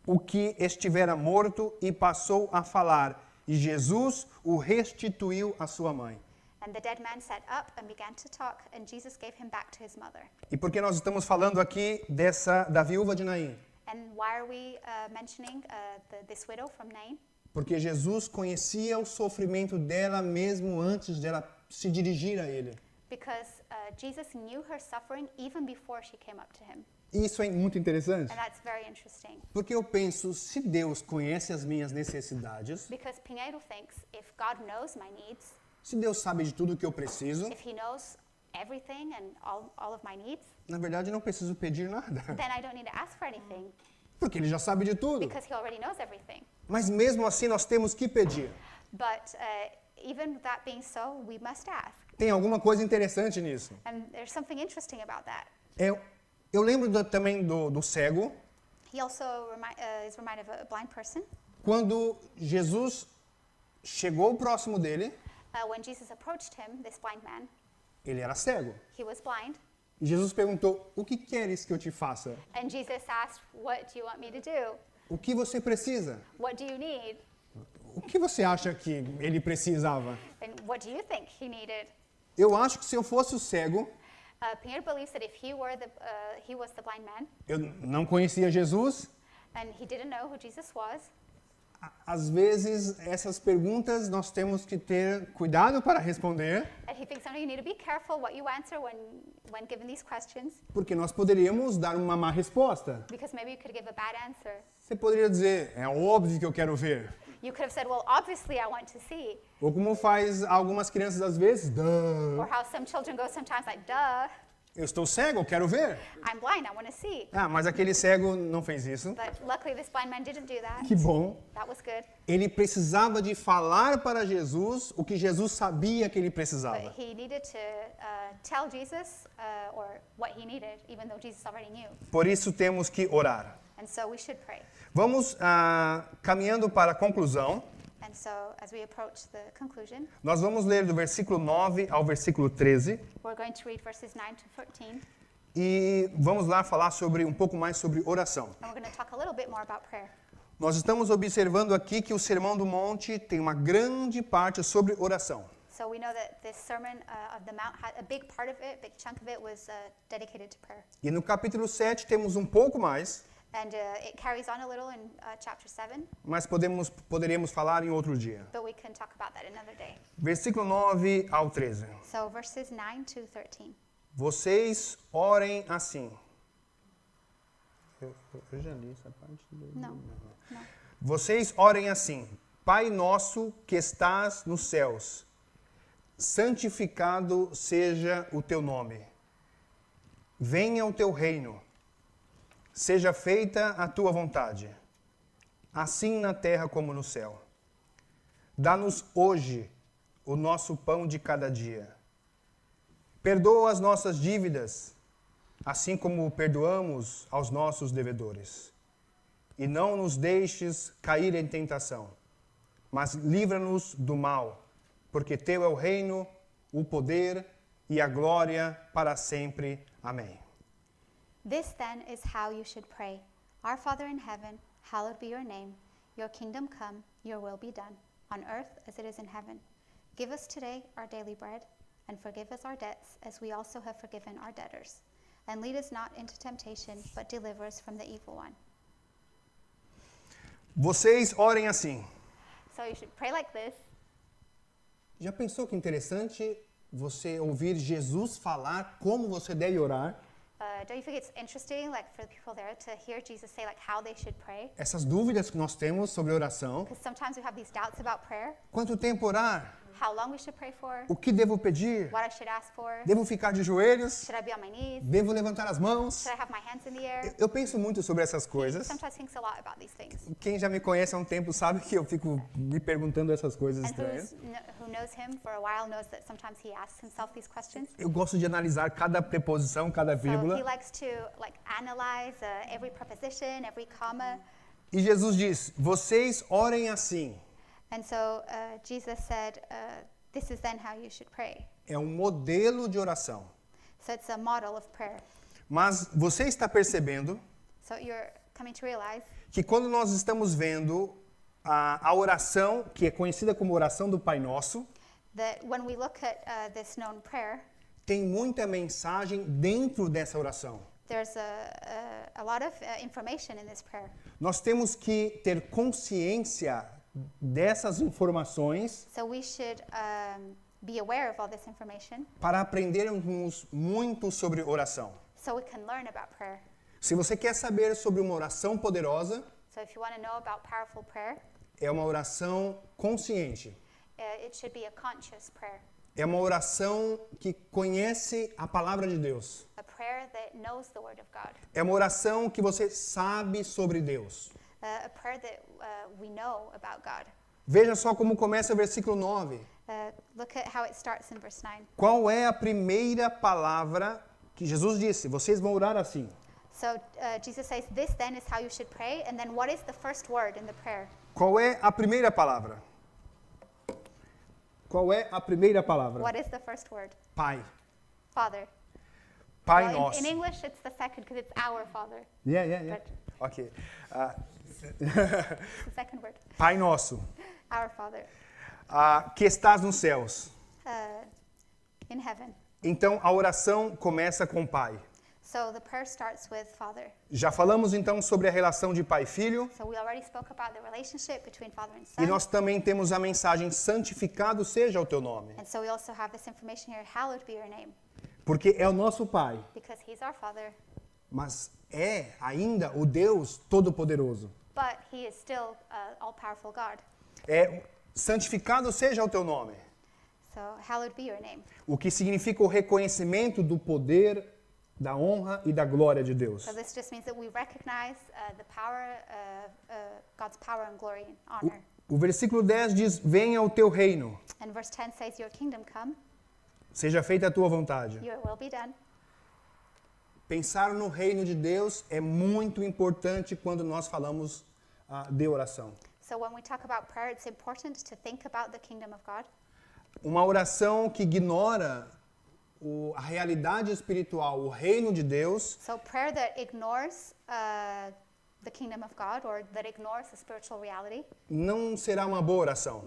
o que estivera morto e passou a falar, e Jesus o restituiu à sua mãe. And the dead man sat up and began to talk, and Jesus gave him back to his mother. E por que nós estamos falando aqui da viúva de Naim? And why are we mentioning this widow from Nain? Porque Jesus conhecia o sofrimento dela mesmo antes dela se dirigir a ele. Because Jesus knew her suffering even before she came up to him. Isso é muito interessante, And that's very interesting. porque eu penso, se Deus conhece as minhas necessidades, Because Pinheiro thinks if God knows my needs, se Deus sabe de tudo que eu preciso, if he knows everything and all of my needs, na verdade não preciso pedir nada, then I don't need to ask for anything porque Ele já sabe de tudo. because he already knows everything. Mas mesmo assim nós temos que pedir. But even that being so, we must ask. Tem alguma coisa interessante nisso. And there's something interesting about that. Eu lembro também do cego, He also is reminded of a blind person. quando Jesus chegou próximo dele, When Jesus approached him, this blind man, ele era cego. he was blind. E Jesus perguntou: o que queres que eu te faça? And Jesus asked, what do you want me to do? O que você precisa? What do you need? O que você acha que ele precisava? And what do you think he needed? Eu acho que se eu fosse o cego, Pinheiro believes that if he was the blind man, eu não conhecia Jesus, and he didn't know who Jesus was, às vezes essas perguntas nós temos que ter cuidado para responder, and he thinks sometimes you need to be careful what you answer when given these questions, porque nós poderíamos dar uma má resposta. because maybe you could give a bad answer. Você poderia dizer: é óbvio que eu quero ver. You could have said, well, obviously I want to see. Ou como faz algumas crianças às vezes: Or how some children go sometimes like, duh, eu estou cego, eu quero ver. I'm blind, I want to see. Ah, mas aquele cego não fez isso. But luckily this blind man didn't do that. Que bom. That was good. Ele precisava de falar para Jesus o que Jesus sabia que ele But precisava. he needed to tell Jesus or what he needed, even though Jesus already knew. Por isso temos que orar. And so we should pray. Vamos caminhando para a conclusão. And so as we approach the conclusion, Nós vamos ler do versículo 9 ao versículo 13 we're going to read verses 9 to 13, e vamos lá falar sobre um pouco mais sobre oração. and we're going to talk a little bit more about prayer. Nós estamos observando aqui que o Sermão do Monte tem uma grande parte sobre oração. So we know that this sermon of the Mount, a big part of it, a big chunk of it was dedicated to prayer. E no capítulo 7 temos um pouco mais, And it carries on a little in chapter 7, mas poderíamos falar em outro dia. but we can talk about that another day. Versículo 9 ao 13. So verses 9 to 13. Vocês orem assim. Eu já li essa parte. Não. Vocês orem assim: Pai nosso que estás nos céus, santificado seja o teu nome. Venha o teu reino. Seja feita a tua vontade, assim na terra como no céu. Dá-nos hoje o nosso pão de cada dia. Perdoa as nossas dívidas, assim como perdoamos aos nossos devedores. E não nos deixes cair em tentação, mas livra-nos do mal, porque teu é o reino, o poder e a glória para sempre. Amém. This then is how you should pray. Our Father in heaven, Hallowed be your name. Your kingdom come, your will be done, on earth as it is in heaven. Give us today our daily bread, and forgive us our debts as we also have forgiven our debtors. And lead us not into temptation, but deliver us from the evil one. Vocês orem assim. So you should pray like this. Já pensou que interessante você ouvir Jesus falar como você deve orar? Don't you think it's interesting, like for the people there, to hear Jesus say like how they should pray? Essas dúvidas que nós temos sobre oração. Because sometimes we have these doubts about prayer. Quanto tempo orar? How long we should pray for? O que devo pedir? What I should ask for? Devo ficar de joelhos? Should I be on my knees? Devo levantar as mãos? Should I have my hands in the air? Eu penso muito sobre essas coisas. Sometimes thinks a lot about these things. Quem já me conhece há um tempo sabe que eu fico me perguntando essas coisas And estranhas. who knows him for a while knows that sometimes he asks himself these questions. Eu gosto de analisar cada preposição, cada So vírgula. he likes to like analyze every preposition, every comma. E Jesus diz: vocês orem assim. And so Jesus said, this is then how you should pray. É um modelo de oração. So it's a model of prayer. Mas você está percebendo So you're coming to realize que quando nós estamos vendo a oração, que é conhecida como oração do Pai Nosso, that when we look at this known prayer, tem muita mensagem dentro dessa oração. there's a lot of information in this prayer. Nós temos que ter consciência dessas informações So we should be aware of all this information para aprendermos muito sobre oração. so we can learn about prayer. Se você quer saber sobre uma oração poderosa, So if you want to know about powerful prayer, é uma oração consciente. it should be a conscious prayer. É uma oração que conhece a palavra de Deus. A prayer that knows the word of God. É uma oração que você sabe sobre Deus. A prayer that we know about God. Veja só como começa o versículo 9. Look at how it starts in verse 9. Qual é a primeira palavra que Jesus disse? Vocês vão orar assim. So Jesus says, this then is how you should pray. And then what is the first word in the prayer? Qual é a primeira palavra? Qual é a primeira palavra? What is the first word? Pai. Father. Pai Well, nosso. in English, it's the second because it's our Father. Yeah. But Ok. it's the second word. Pai nosso, Our Father. que estás nos céus. In heaven. Então a oração começa com Pai. So the prayer starts with Father. Já falamos então sobre a relação de pai e filho. So we already spoke about the relationship between father and E son. nós também temos a mensagem: santificado seja o teu nome. And so we also have this information here, hallowed be your name, Porque é o nosso Pai, because he's our Father, mas é ainda o Deus Todo-Poderoso. but he is still all-powerful God. Santificado seja o teu nome. So hallowed be your name. O que significa o reconhecimento do poder, da honra e da glória de Deus. So this just means that we recognize the power, God's power and glory and honor. O versículo 10 diz: venha o teu reino, And verse 10 says, your kingdom come, seja feita a tua vontade. your will be done. Pensar no reino de Deus é muito importante quando nós falamos de oração. So when we talk about prayer, it's important to think about the kingdom of God. Uma oração que ignora a realidade espiritual, o reino de Deus, So prayer that ignores the kingdom of God or that ignores the spiritual reality não será uma boa oração.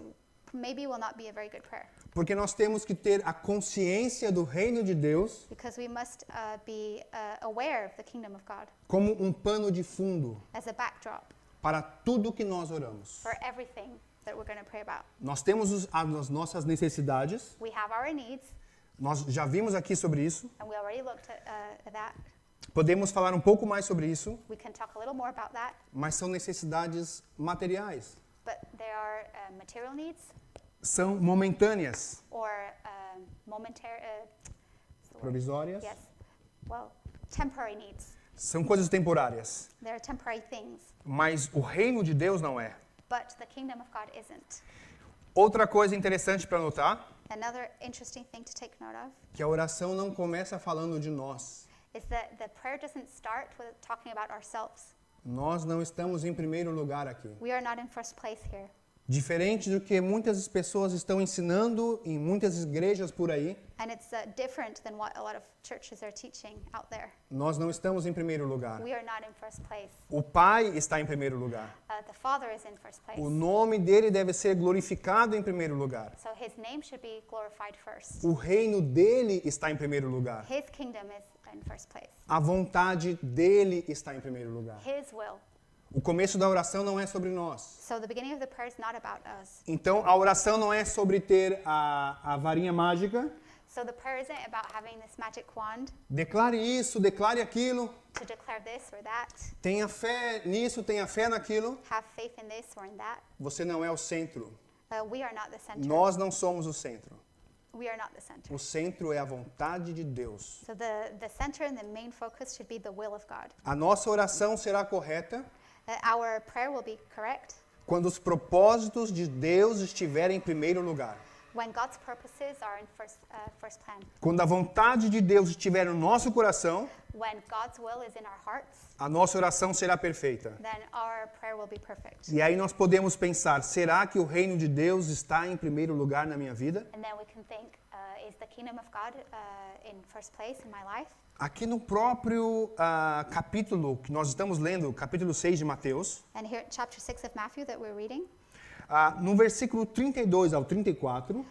maybe will not be a very good prayer. Porque nós temos que ter a consciência do reino de Deus Because we must be aware of the kingdom of God como um pano de fundo as a backdrop para tudo que nós oramos. for everything that we're going to pray about. Nós temos as nossas necessidades, We have our needs, nós já vimos aqui sobre isso. and we already looked at that. Podemos falar um pouco mais sobre isso, We can talk a little more about that, mas são necessidades materiais. but there are material needs São momentâneas, or momentary, what's the word? provisórias, Yes, well, temporary needs. são coisas temporárias. There are temporary things, Mas o reino de Deus não é. but the kingdom of God isn't. Outra coisa interessante para notar, Another interesting thing to take note of que a oração não começa falando de nós. is that the prayer doesn't start with talking about ourselves. Nós não estamos em primeiro lugar aqui. We are not in first place here. Diferente do que muitas pessoas estão ensinando em muitas igrejas por aí, And it's different than what a lot of churches are teaching out there. nós não estamos em primeiro lugar. We are not in first place. O Pai está em primeiro lugar. The Father is in first place. O nome dele deve ser glorificado em primeiro lugar. So his name should be glorified first. O reino dele está em primeiro lugar. His kingdom is in first place. A vontade dele está em primeiro lugar. His will. O começo da oração não é sobre nós. So the beginning of the prayer is not about us. Então, a oração não é sobre ter a varinha mágica. So the prayer isn't about having this magic wand Declare isso, declare aquilo. to declare this or that, Tenha fé nisso, tenha fé naquilo. have faith in this or in that. Você não é o centro. We are not the center. Nós não somos o centro. We are not the center. O centro é a vontade de Deus. So the center and the main focus should be the will of God. A nossa oração será correta Our prayer will be correct quando os propósitos de Deus estiverem em primeiro lugar. when God's purposes are in first plan. Quando a vontade de Deus estiver no nosso coração, When God's will is in our hearts, a nossa oração será perfeita. then our prayer will be perfect. E aí nós podemos pensar, será que o reino de Deus está em primeiro lugar na minha vida? And then we can think, is the kingdom of God in first place in my life? Aqui no próprio capítulo que nós estamos lendo, capítulo 6 de Mateus, And here at chapter 6 of Matthew that we're reading, no versículo 32 ao 34,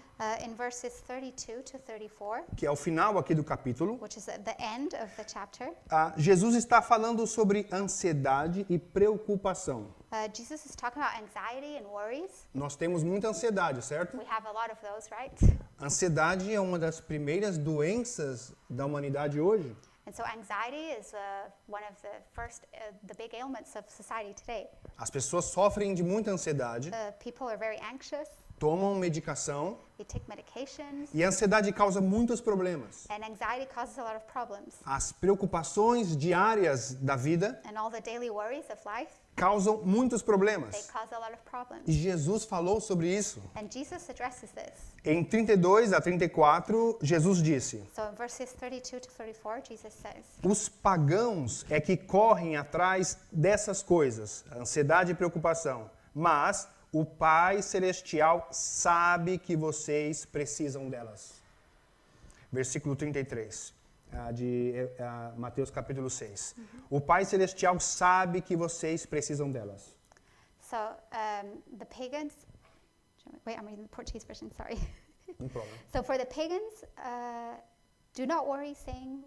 in verses 32 to 34, que é o final aqui do capítulo, which is at the end of the chapter, Jesus está falando sobre ansiedade e preocupação. Jesus is talking about anxiety and worries. Nós temos muita ansiedade, certo? We have a lot of those, right? Ansiedade é uma das primeiras doenças da humanidade hoje. And so anxiety is one of the first, the big ailments of society today. As pessoas sofrem de muita ansiedade, People are very anxious. tomam medicação They take medications. e a ansiedade causa muitos problemas. And anxiety causes a lot of problems. As preocupações diárias da vida And all the daily worries of life, causam muitos they problemas. cause a lot of problems. E Jesus falou sobre isso. And Jesus addresses this. Em 32 a 34, Jesus disse: So in verses 32 to 34, Jesus says, os pagãos é que correm atrás dessas coisas, ansiedade e preocupação, mas o Pai Celestial sabe que vocês precisam delas. Versículo 33, de Mateus capítulo 6. O Pai Celestial sabe que vocês precisam delas. so the pagans, wait, I'm reading the Portuguese version, sorry. Não problema. So for the pagans, do not worry, saying,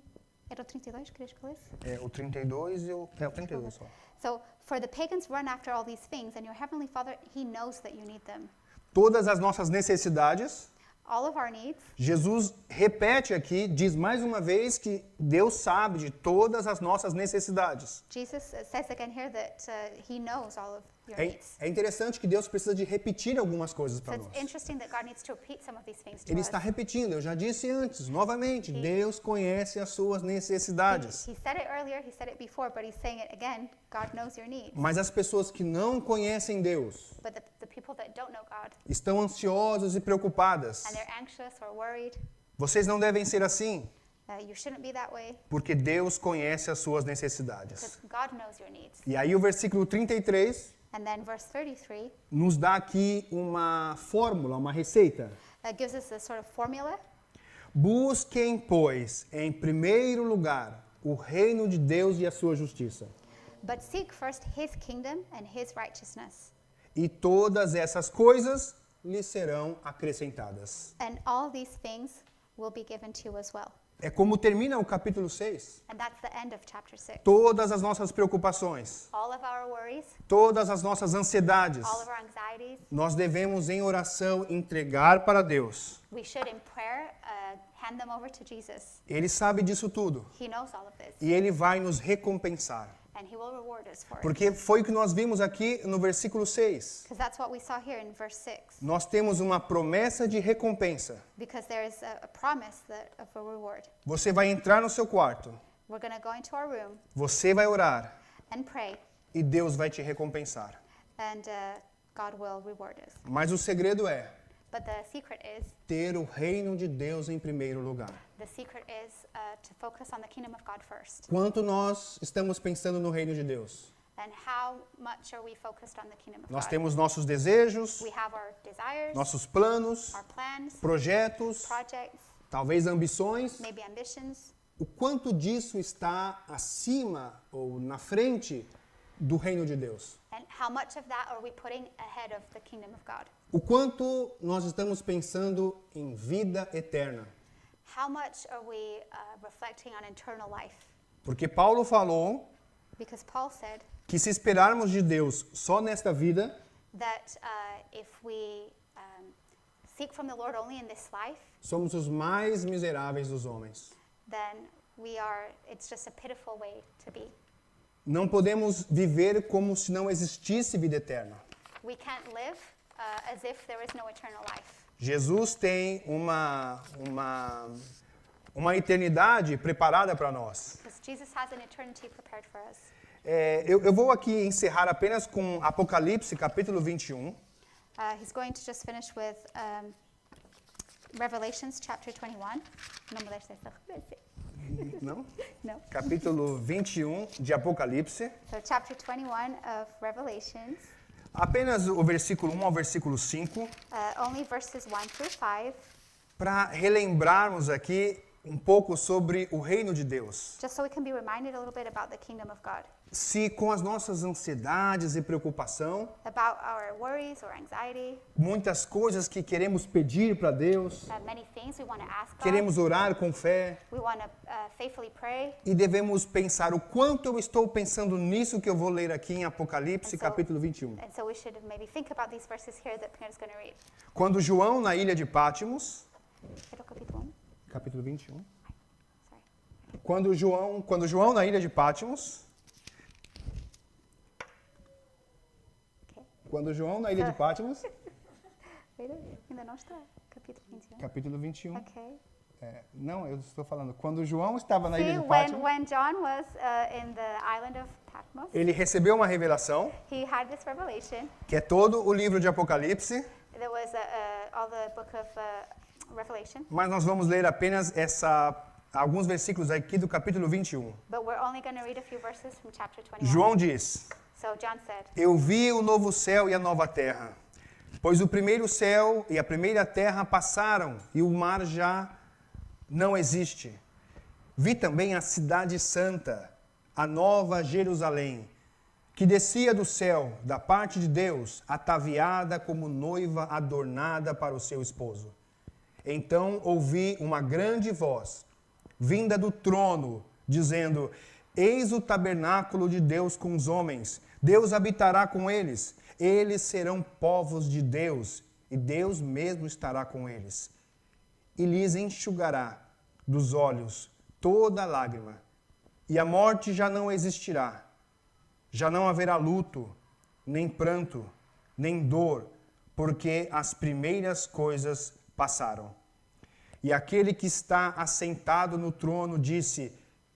era o 32, querias que eu lesse? O 32 e o 32 só. So for the pagans run after all these things, and your heavenly Father, He knows that you need them. Todas as nossas necessidades, All of our needs. Jesus repete aqui, diz mais uma vez que Deus sabe de todas as nossas necessidades. Jesus says again here that He knows all of your needs. É interessante que Deus precisa de repetir algumas coisas So para it's nós. interesting that God needs to repeat some of these things to Ele us. está repetindo, eu já disse antes, novamente, Deus conhece as suas necessidades. He said it earlier, He said it before, but He's saying it again. God knows your needs. Mas as pessoas que não conhecem Deus But the people that don't know God, estão ansiosas e preocupadas. and they're anxious or worried, Vocês não devem ser assim, you shouldn't be that way, porque Deus conhece as suas necessidades. because God knows your needs. E aí o versículo 33 And then verse 33 nos dá aqui uma fórmula, uma receita. gives us a sort of formula. Busquem, pois, em primeiro lugar, o reino de Deus e a sua justiça. But seek first His kingdom and His righteousness, E todas essas coisas lhes serão acrescentadas. and all these things will be given to you as well. É como termina o capítulo 6. And that's the end of chapter 6. Todas as nossas preocupações, All of our worries, todas as nossas ansiedades, all of our anxieties, nós devemos em oração entregar para Deus. we should in prayer hand them over to Jesus. Ele sabe disso tudo He knows all of this, e ele vai nos recompensar. and He will reward us for it. Porque foi o que nós vimos aqui no versículo 6. Because that's what we saw here in verse 6. Nós temos uma promessa de recompensa. Because there is a promise of a reward. Você vai entrar no seu quarto, We're going to go into our room você vai orar and pray, e Deus vai te recompensar. and God will reward us. Mas o segredo é But the secret is ter o reino de Deus em primeiro lugar. to focus on the kingdom of God first. Quanto nós estamos pensando no reino de Deus? And how much are we focused on the kingdom of Nós God? temos nossos desejos, We have our desires, nossos planos, our plans, projetos, projects, talvez ambições. maybe ambitions. O quanto disso está acima ou na frente do reino de Deus? And how much of that are we putting ahead of the kingdom of God? O quanto nós estamos pensando em vida eterna? How much are we reflecting on eternal life? Porque Paulo falou Because Paul said que se esperarmos de Deus só nesta vida, that if we seek from the Lord only in this life, somos os mais miseráveis dos homens. then it's just a pitiful way to be. Não podemos viver como se não existisse vida eterna. We can't live as if there is no eternal life. Jesus tem uma eternidade preparada para nós. Because Jesus has an eternity prepared for us. Eu vou aqui encerrar apenas com Apocalipse, capítulo 21. He's going to just finish with Revelations chapter 21. No me deixes Não? No. Capítulo 21 de Apocalipse. So chapter 21 of Revelations, Apenas o versículo 1 ao versículo 5, only verses 1 through 5, para relembrarmos aqui um pouco sobre o reino de Deus. just so we can be reminded a little bit about the kingdom of God, Se com as nossas ansiedades e preocupação, about our worries or anxiety, muitas coisas que queremos pedir para Deus, many things we want to ask God, queremos orar com fé, we want to faithfully pray, e devemos pensar o quanto eu estou pensando nisso que eu vou ler aqui em Apocalipse, capítulo 21. and so we should maybe think about these verses here that Peter's going to read. Quando João, na ilha de Pátimos, Pero capítulo 1, capítulo 21, sorry. quando João na ilha de Pátimos, Okay. quando João na ilha de Pátimos, Ainda não está. Capítulo 21. capítulo 21, Okay. não, eu estou falando, quando João estava na See, ilha de Pátimos, when John was in the island of Patmos, ele recebeu uma revelação, he had this revelation. que é todo o livro de Apocalipse, There was all the book of Revelation, mas nós vamos ler apenas alguns versículos aqui do capítulo 21. but we're only going to read a few verses from chapter 21. João diz: So John said, Eu vi o novo céu e a nova terra, pois o primeiro céu e a primeira terra passaram e o mar já não existe. Vi também a cidade santa, a nova Jerusalém, que descia do céu, da parte de Deus, ataviada como noiva adornada para o seu esposo. Então ouvi uma grande voz, vinda do trono, dizendo: Eis o tabernáculo de Deus com os homens. Deus habitará com eles. Eles serão povos de Deus, e Deus mesmo estará com eles. E lhes enxugará dos olhos toda lágrima, e a morte já não existirá. Já não haverá luto, nem pranto, nem dor, porque as primeiras coisas passaram. E aquele que está assentado no trono disse: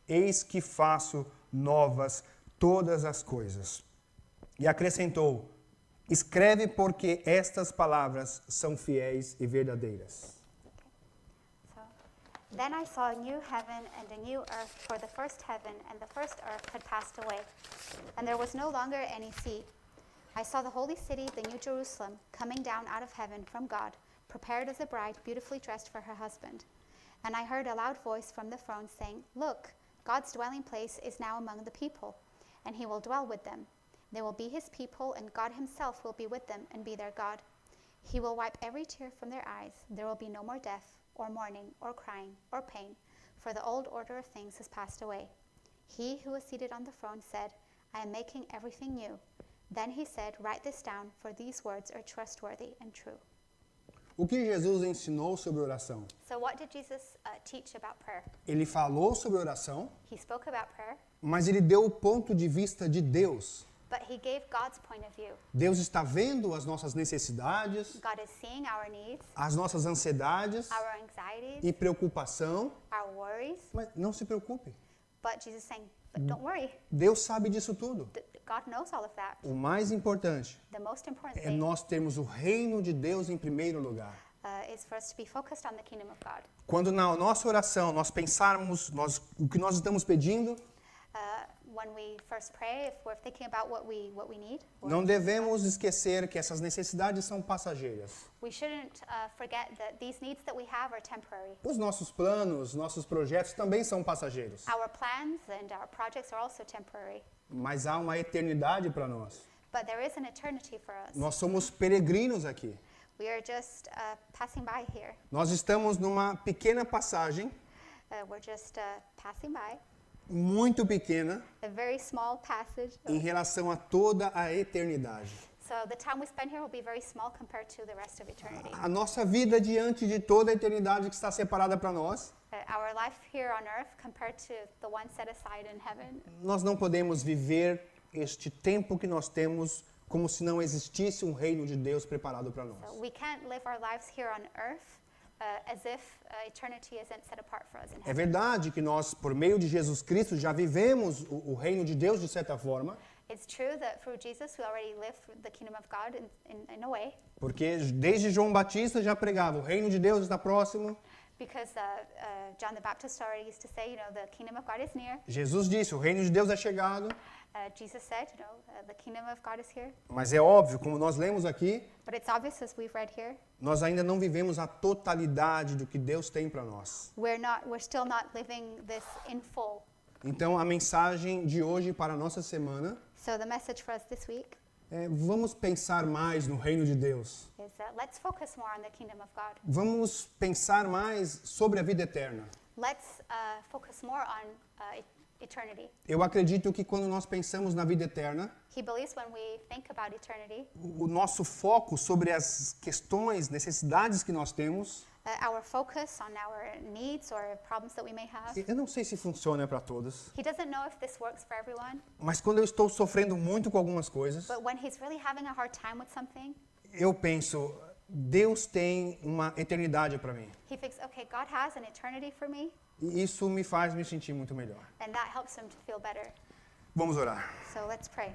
Eis que faço novas todas as coisas. E acrescentou: Escreve, porque estas palavras são fiéis e verdadeiras. So, then I saw a new heaven and a new earth, for the first heaven and the first earth had passed away, and there was no longer any sea. I saw the holy city, the new Jerusalem, coming down out of heaven from God, prepared as a bride beautifully dressed for her husband. And I heard a loud voice from the throne saying, Look, God's dwelling place is now among the people, and he will dwell with them. They will be his people, and God himself will be with them and be their God. He will wipe every tear from their eyes. There will be no more death, or mourning, or crying, or pain, for the old order of things has passed away. He who was seated on the throne said, I am making everything new. Then he said, Write this down, for these words are trustworthy and true. O que Jesus ensinou sobre oração? So what did Jesus teach about prayer? Ele falou sobre oração, He spoke about prayer, mas ele deu o ponto de vista de Deus. but he gave God's point of view. Deus está vendo as nossas necessidades, God is seeing our needs, as nossas ansiedades our anxieties, e preocupação, our worries, mas não se preocupe. but Jesus is saying, but don't worry. Deus sabe disso tudo. God knows all of that. O mais importante The most important é thing nós termos o reino de Deus em primeiro lugar. is for us to be focused on the kingdom of God. Quando na nossa oração nós pensarmos o que nós estamos pedindo, when we first pray, if we're thinking about what we need, Não devemos esquecer que essas necessidades são passageiras. we shouldn't forget that these needs that we have are temporary. Os nossos planos, nossos projetos também são passageiros. Our plans and our projects are also temporary, Mas há uma eternidade para nós. but there is an eternity for us. Nós somos peregrinos aqui. We are just passing by here. Nós estamos numa pequena passagem, We're just passing by, muito pequena, a very small passage. em relação a toda a eternidade. So the time we spend here will be very small compared to the rest of eternity. A nossa vida diante de toda a eternidade que está separada para nós, Our life here on earth compared to the one set aside in heaven, nós não podemos viver este tempo que nós temos como se não existisse um reino de Deus preparado para nós. so we can't live our lives here on earth as if eternity isn't set apart for us in É heaven. verdade que nós, por meio de Jesus Cristo, já vivemos o reino de Deus de certa forma, It's true that through Jesus we already live the kingdom of God in a way, porque desde João Batista já pregava, o reino de Deus está próximo. because John the Baptist already used to say, the kingdom of God is near. Jesus disse, o reino de Deus é chegado. Jesus said, the kingdom of God is here. Mas é óbvio, como nós lemos aqui, But it's obvious, as we've read here, nós ainda não vivemos a totalidade do que Deus tem para nós. we're still not living this in full. Então, a mensagem de hoje para a nossa semana So the message for us this week é: vamos pensar mais no reino de Deus. is let's focus more on the kingdom of God. Vamos pensar mais sobre a vida eterna. Let's focus more on eternity. Eu acredito que quando nós pensamos na vida eterna, He believes when we think about eternity, o nosso foco sobre as questões, necessidades que nós temos, our focus on our needs or problems that we may have. eu não sei se funciona para todos, He doesn't know if this works for everyone, mas quando eu estou sofrendo muito com algumas coisas, but when he's really having a hard time with something, eu penso, Deus tem uma eternidade para mim. he thinks, okay, God has an eternity for me, E isso me faz me sentir muito melhor. and that helps him to feel better. Vamos orar. So let's pray.